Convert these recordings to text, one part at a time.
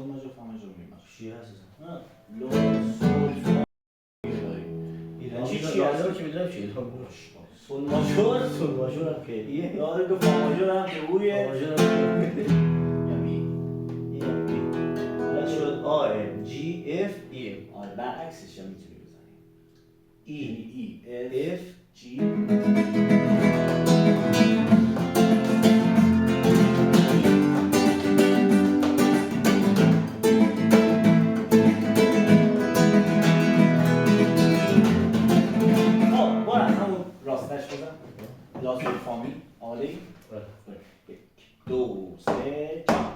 سول ماژور فا ماژور می ماژور چی هست اصلا؟ لو سول فا چی هست که میدونم چیه سول ماژور سول ماژور هم که ایه یاد که فا ماژور هم که اویه فا ماژور هم که یا می یا می حالا شد آ ام جی اف ای ام آره برعکسش هم میتونی بزنی ای اف جی لا سول فا می عالی یک دو سه چهار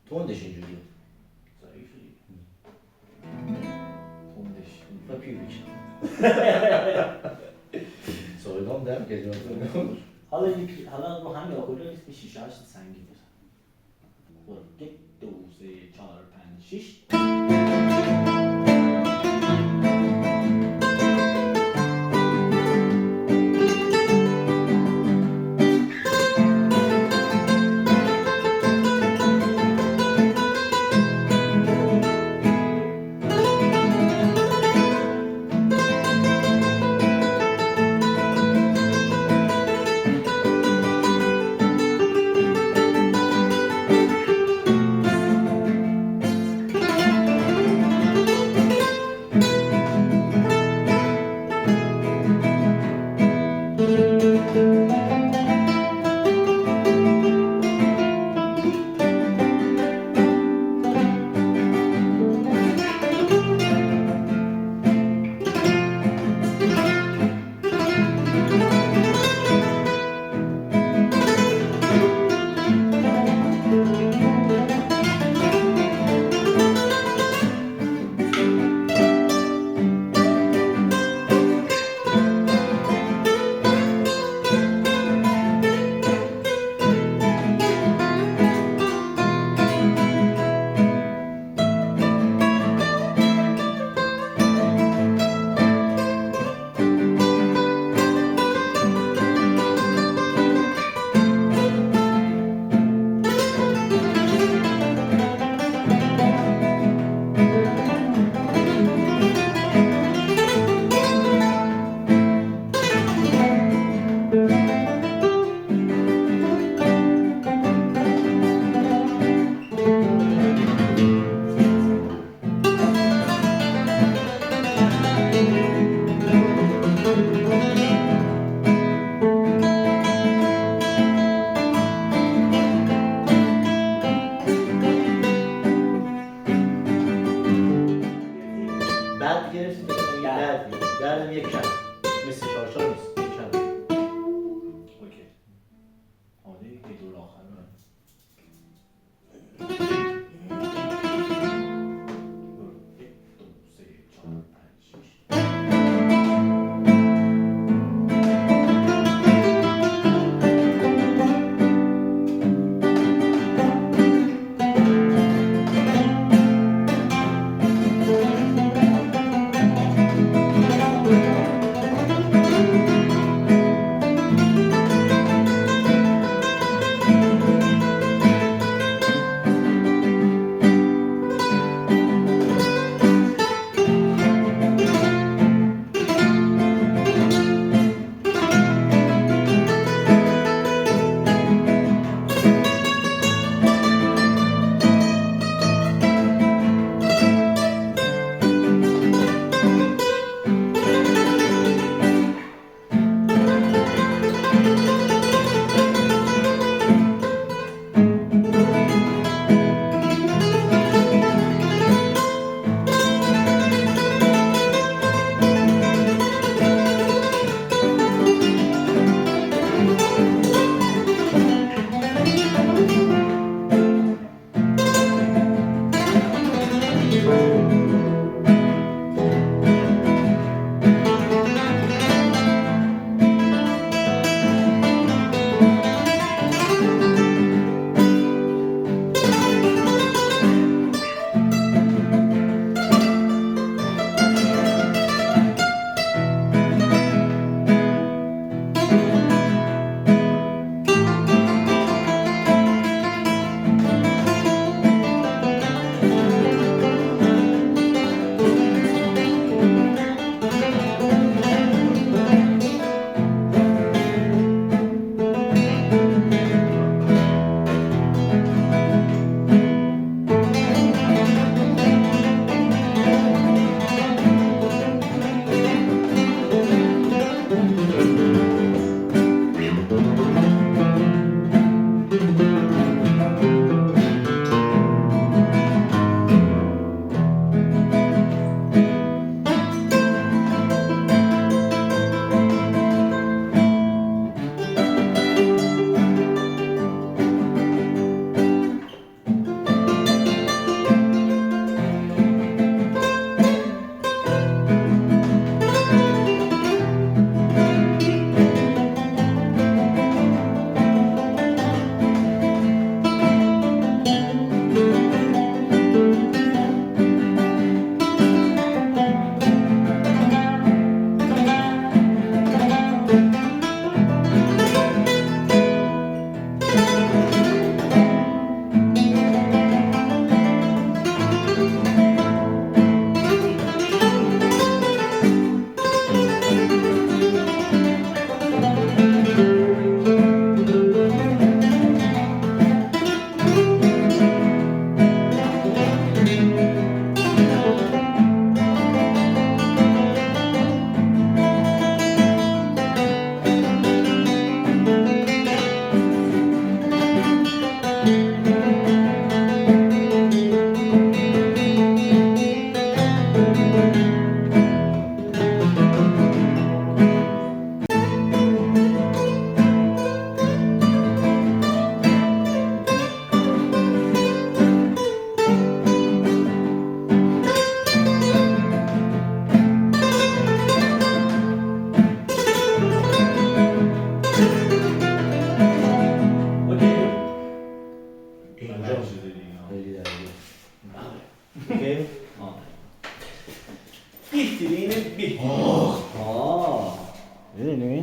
تندش اینجوریه ضعیفی تندش و پیویش سایدام دم که جان حالا رو همین آکورد نیست 6 8 سنگین بزن برو 1 2 3 4 5 6 بهترین به میدونی؟